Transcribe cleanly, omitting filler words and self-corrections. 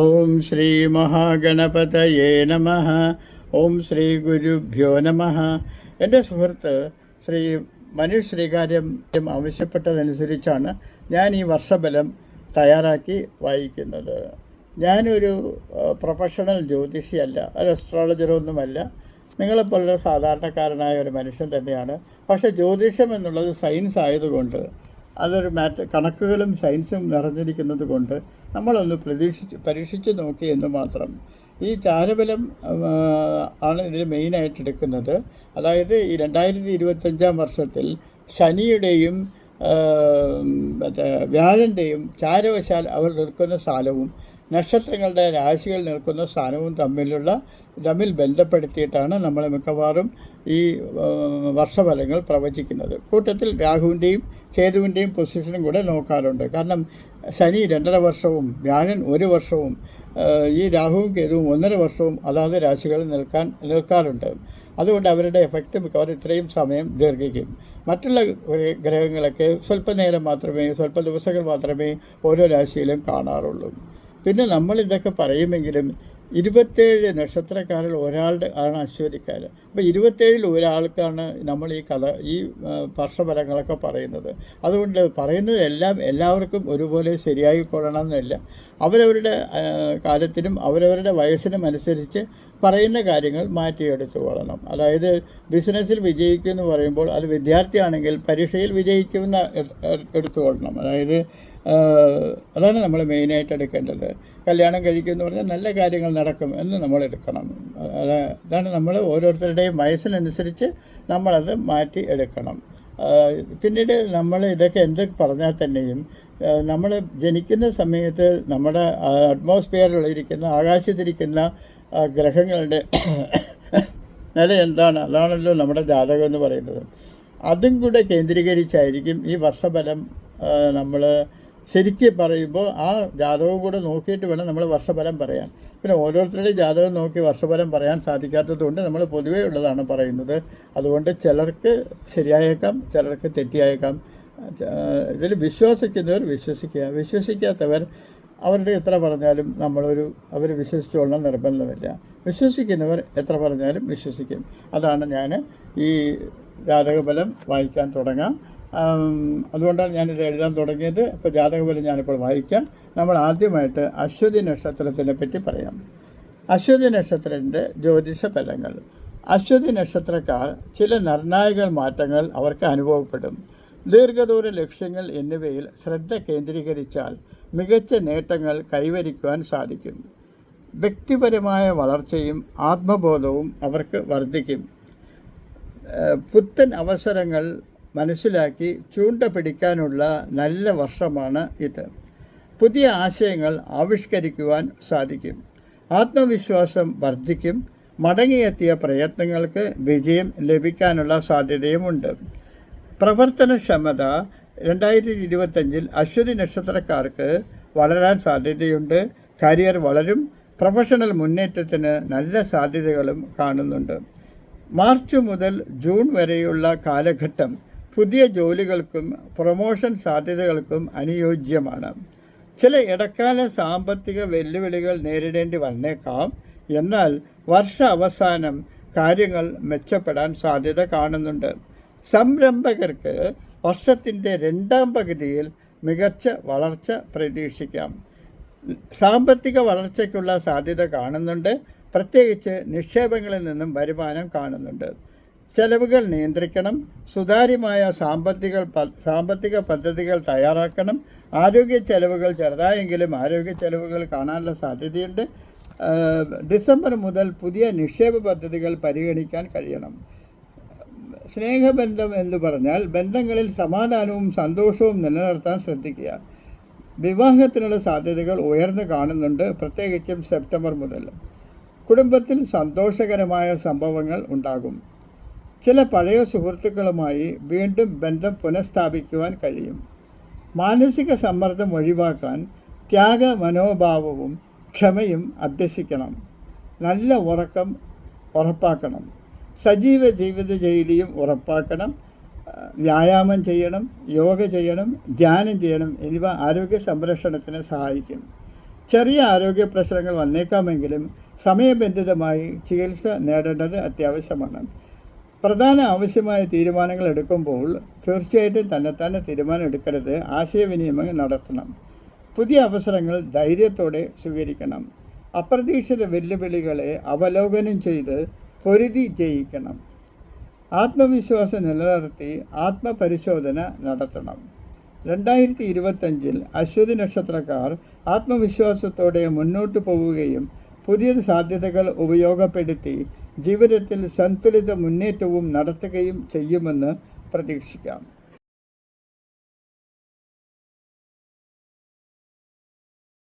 ഓം ശ്രീ മഹാഗണപതയേ നമഃ. ഓം ശ്രീ ഗുരുഭ്യോ നമഃ. എൻ്റെ സുഹൃത്ത് ശ്രീ മനീഷ് ശ്രീകാര്യം ആവശ്യപ്പെട്ടതനുസരിച്ചാണ് ഞാൻ ഈ വർഷഫലം തയ്യാറാക്കി വായിക്കുന്നത്. ഞാനൊരു പ്രൊഫഷണൽ ജ്യോതിഷിയല്ല, ഒരു അസ്ട്രോളജറൊന്നുമല്ല. നിങ്ങളെപ്പോലൊരു സാധാരണക്കാരനായ ഒരു മനുഷ്യൻ തന്നെയാണ്. പക്ഷേ ജ്യോതിഷം എന്നുള്ളത് സയൻസ് ആയതുകൊണ്ട്, അതൊരു കണക്കുകളും സയൻസും നിറഞ്ഞിരിക്കുന്നത് കൊണ്ട് നമ്മളൊന്ന് പരീക്ഷിച്ച് നോക്കി എന്ന് മാത്രം. ഈ ചാരബലം ആണ് ഇതിൽ മെയിനായിട്ട് എടുക്കുന്നത്. അതായത് ഈ 2025 വർഷത്തിൽ ശനിയുടെയും വ്യാഴൻ്റെയും ചാരവശാൽ അവർ നിൽക്കുന്ന സ്ഥലവും നക്ഷത്രങ്ങളുടെ രാശികൾ നിൽക്കുന്ന സ്ഥാനവും തമ്മിൽ ബന്ധപ്പെടുത്തിയിട്ടാണ് നമ്മൾ മിക്കവാറും ഈ വർഷഫലങ്ങൾ പ്രവചിക്കുന്നത്. കൂട്ടത്തിൽ രാഹുവിൻ്റെയും കേതുവിൻ്റെയും പൊസിഷനും കൂടെ നോക്കാറുണ്ട്. കാരണം ശനി 2.5 വർഷവും വ്യാഴൻ 1 വർഷവും ഈ രാഹുവും കേതുവും 1.5 വർഷവും അതാത് രാശികളിൽ നിൽക്കാറുണ്ട്. അതുകൊണ്ട് അവരുടെ എഫക്റ്റ് മിക്കവാറും ഇത്രയും സമയം ദീർഘിക്കും. മറ്റുള്ള ഗ്രഹങ്ങളൊക്കെ സ്വല്പ ദിവസങ്ങൾ മാത്രമേ ഓരോ രാശിയിലും കാണാറുള്ളൂ. പിന്നെ നമ്മളിതൊക്കെ പറയുമെങ്കിലും 27 നക്ഷത്രക്കാരിൽ ഒരാളുടെ ആണ് അശ്വതിക്കാർ. അപ്പോൾ 27 ഒരാൾക്കാണ് നമ്മൾ ഈ വർഷഫലങ്ങളൊക്കെ പറയുന്നത്. അതുകൊണ്ട് പറയുന്നത് എല്ലാവർക്കും ഒരുപോലെ ശരിയായിക്കൊള്ളണം എന്നില്ല. അവരവരുടെ കാലത്തിനും അവരവരുടെ വയസ്സിനും അനുസരിച്ച് പറയുന്ന കാര്യങ്ങൾ മാറ്റിയെടുത്തു കൊള്ളണം. അതായത് ബിസിനസ്സിൽ വിജയിക്കുമെന്ന് പറയുമ്പോൾ അത് വിദ്യാർത്ഥിയാണെങ്കിൽ പരീക്ഷയിൽ വിജയിക്കുമെന്ന് എടുത്തുകൊള്ളണം. അതാണ് നമ്മൾ മെയിനായിട്ട് എടുക്കേണ്ടത്. കല്യാണം കഴിക്കുമെന്ന് പറഞ്ഞാൽ നല്ല കാര്യങ്ങൾ നടക്കും എന്ന് നമ്മൾ എടുക്കണം. അതാണ് നമ്മൾ ഓരോരുത്തരുടെയും വയസ്സിനനുസരിച്ച് നമ്മളത് മാറ്റി എടുക്കണം. പിന്നീട് നമ്മൾ ഇതൊക്കെ എന്തൊക്കെ പറഞ്ഞാൽ തന്നെയും നമ്മൾ ജനിക്കുന്ന സമയത്ത് നമ്മുടെ അറ്റ്മോസ്ഫിയറിലിരിക്കുന്ന ആകാശത്തിരിക്കുന്ന ഗ്രഹങ്ങളുടെ നില എന്താണ്, അതാണല്ലോ നമ്മുടെ ജാതകം എന്ന് പറയുന്നത്. അതും കൂടെ കേന്ദ്രീകരിച്ചായിരിക്കും ഈ വർഷഫലം നമ്മൾ ശരിക്കും പറയുമ്പോൾ ആ ജാതകവും കൂടെ നോക്കിയിട്ട് വേണം നമ്മൾ വർഷഫലം പറയാൻ. പിന്നെ ഓരോരുത്തരുടെയും ജാതകം നോക്കി വർഷഫലം പറയാൻ സാധിക്കാത്തതുകൊണ്ട് നമ്മൾ പൊതുവേ ഉള്ളതാണ് പറയുന്നത്. അതുകൊണ്ട് ചിലർക്ക് ശരിയായേക്കാം, ചിലർക്ക് തെറ്റിയായേക്കാം. ഇതിൽ വിശ്വസിക്കുന്നവർ വിശ്വസിക്കാത്തവർ അവരുടെ എത്ര പറഞ്ഞാലും അവർ വിശ്വസിച്ചോളണം നിർബന്ധമില്ല. വിശ്വസിക്കുന്നവർ എത്ര പറഞ്ഞാലും വിശ്വസിക്കും. അതാണ് ഞാൻ ഈ ജാതകഫലം വായിക്കാൻ തുടങ്ങാം. അതുകൊണ്ടാണ് ഞാനിത് എഴുതാൻ തുടങ്ങിയത്. ഇപ്പോൾ ജാതകഫലം ഞാനിപ്പോൾ വായിക്കാം. നമ്മൾ ആദ്യമായിട്ട് അശ്വതി നക്ഷത്രത്തിനെ പറ്റി പറയാം. അശ്വതി നക്ഷത്രത്തിൻ്റെ ജ്യോതിഷ ഫലങ്ങൾ. അശ്വതി നക്ഷത്രക്കാർ ചില നിർണായക മാറ്റങ്ങൾ അവർക്ക് അനുഭവപ്പെടും. ദീർഘദൂര ലക്ഷ്യങ്ങൾ എന്നിവയിൽ ശ്രദ്ധ കേന്ദ്രീകരിച്ചാൽ മികച്ച നേട്ടങ്ങൾ കൈവരിക്കുവാൻ സാധിക്കും. വ്യക്തിപരമായ വളർച്ചയും ആത്മബോധവും അവർക്ക് വർദ്ധിക്കും. പുത്തൻ അവസരങ്ങൾ മനസ്സിലാക്കി ചൂണ്ട പിടിക്കാനുള്ള നല്ല വർഷമാണ് ഇത്. പുതിയ ആശയങ്ങൾ ആവിഷ്കരിക്കുവാൻ സാധിക്കും. ആത്മവിശ്വാസം വർദ്ധിക്കും. മടങ്ങിയെത്തിയ പ്രയത്നങ്ങൾക്ക് വിജയം ലഭിക്കാനുള്ള സാധ്യതയുമുണ്ട്. പ്രവർത്തനക്ഷമത 2025 അശ്വതി നക്ഷത്രക്കാർക്ക് വളരാൻ സാധ്യതയുണ്ട്. കരിയർ വളരും. പ്രൊഫഷണൽ മുന്നേറ്റത്തിന് നല്ല സാധ്യതകളും കാണുന്നുണ്ട്. മാർച്ച് മുതൽ ജൂൺ വരെയുള്ള കാലഘട്ടം പുതിയ ജോലികൾക്കും പ്രൊമോഷൻ സാധ്യതകൾക്കും അനുയോജ്യമാണ്. ചില ഇടക്കാല സാമ്പത്തിക വെല്ലുവിളികൾ നേരിടേണ്ടി വന്നേക്കാം. എന്നാൽ വർഷ അവസാനം കാര്യങ്ങൾ മെച്ചപ്പെടാൻ സാധ്യത കാണുന്നുണ്ട്. സംരംഭകർക്ക് വർഷത്തിൻ്റെ 2ാം പകുതിയിൽ മികച്ച വളർച്ച പ്രതീക്ഷിക്കാം. സാമ്പത്തിക വളർച്ചയ്ക്കുള്ള സാധ്യത കാണുന്നുണ്ട്. പ്രത്യേകിച്ച് നിക്ഷേപങ്ങളിൽ നിന്നും വരുമാനം കാണുന്നുണ്ട്. ചെലവുകൾ നിയന്ത്രിക്കണം. സുതാര്യമായ സാമ്പത്തിക പദ്ധതികൾ തയ്യാറാക്കണം. ആരോഗ്യ ചെലവുകൾ ചെറുതായെങ്കിലും ആരോഗ്യ ചെലവുകൾ കാണാനുള്ള സാധ്യതയുണ്ട്. ഡിസംബർ മുതൽ പുതിയ നിക്ഷേപ പദ്ധതികൾ പരിഗണിക്കാൻ കഴിയണം. സ്നേഹബന്ധം എന്ന് പറഞ്ഞാൽ ബന്ധങ്ങളിൽ സമാധാനവും സന്തോഷവും നിലനിർത്താൻ ശ്രദ്ധിക്കുക. വിവാഹത്തിനുള്ള സാധ്യതകൾ ഉയർന്നു കാണുന്നുണ്ട്, പ്രത്യേകിച്ചും സെപ്റ്റംബർ മുതൽ. കുടുംബത്തിൽ സന്തോഷകരമായ സംഭവങ്ങൾ ഉണ്ടാകും. ചില പഴയ സുഹൃത്തുക്കളുമായി വീണ്ടും ബന്ധം പുനഃസ്ഥാപിക്കുവാൻ കഴിയും. മാനസിക സമ്മർദ്ദം ഒഴിവാക്കാൻ ത്യാഗ മനോഭാവവും ക്ഷമയും അഭ്യസിക്കണം. നല്ല ഉറക്കം ഉറപ്പാക്കണം. സജീവ ജീവിതശൈലിയും ഉറപ്പാക്കണം. വ്യായാമം ചെയ്യണം, യോഗ ചെയ്യണം, ധ്യാനം ചെയ്യണം. എന്നിവ ആരോഗ്യ സംരക്ഷണത്തിന് സഹായിക്കും. ചെറിയ ആരോഗ്യ പ്രശ്നങ്ങൾ വന്നേക്കാമെങ്കിലും സമയബന്ധിതമായി ചികിത്സ നേടേണ്ടത് അത്യാവശ്യമാണ്. പ്രധാന ആവശ്യമായ തീരുമാനങ്ങൾ എടുക്കുമ്പോൾ തീർച്ചയായിട്ടും തന്നെത്താനെ തീരുമാനം എടുക്കരുത്. ആശയവിനിമയം നടത്തണം. പുതിയ അവസരങ്ങൾ ധൈര്യത്തോടെ സ്വീകരിക്കണം. അപ്രതീക്ഷിത വെല്ലുവിളികളെ അവലോകനം ചെയ്ത് പൊരുതി ജയിക്കണം. ആത്മവിശ്വാസം നിലനിർത്തി ആത്മപരിശോധന നടത്തണം. 2025 അശ്വതി നക്ഷത്രക്കാർ ആത്മവിശ്വാസത്തോടെ മുന്നോട്ട് പോവുകയും പുതിയ സാധ്യതകൾ ഉപയോഗപ്പെടുത്തി ജീവിതത്തിൽ സന്തുലിത മുന്നേറ്റവും നടത്തുകയും ചെയ്യുമെന്ന് പ്രതീക്ഷിക്കാം.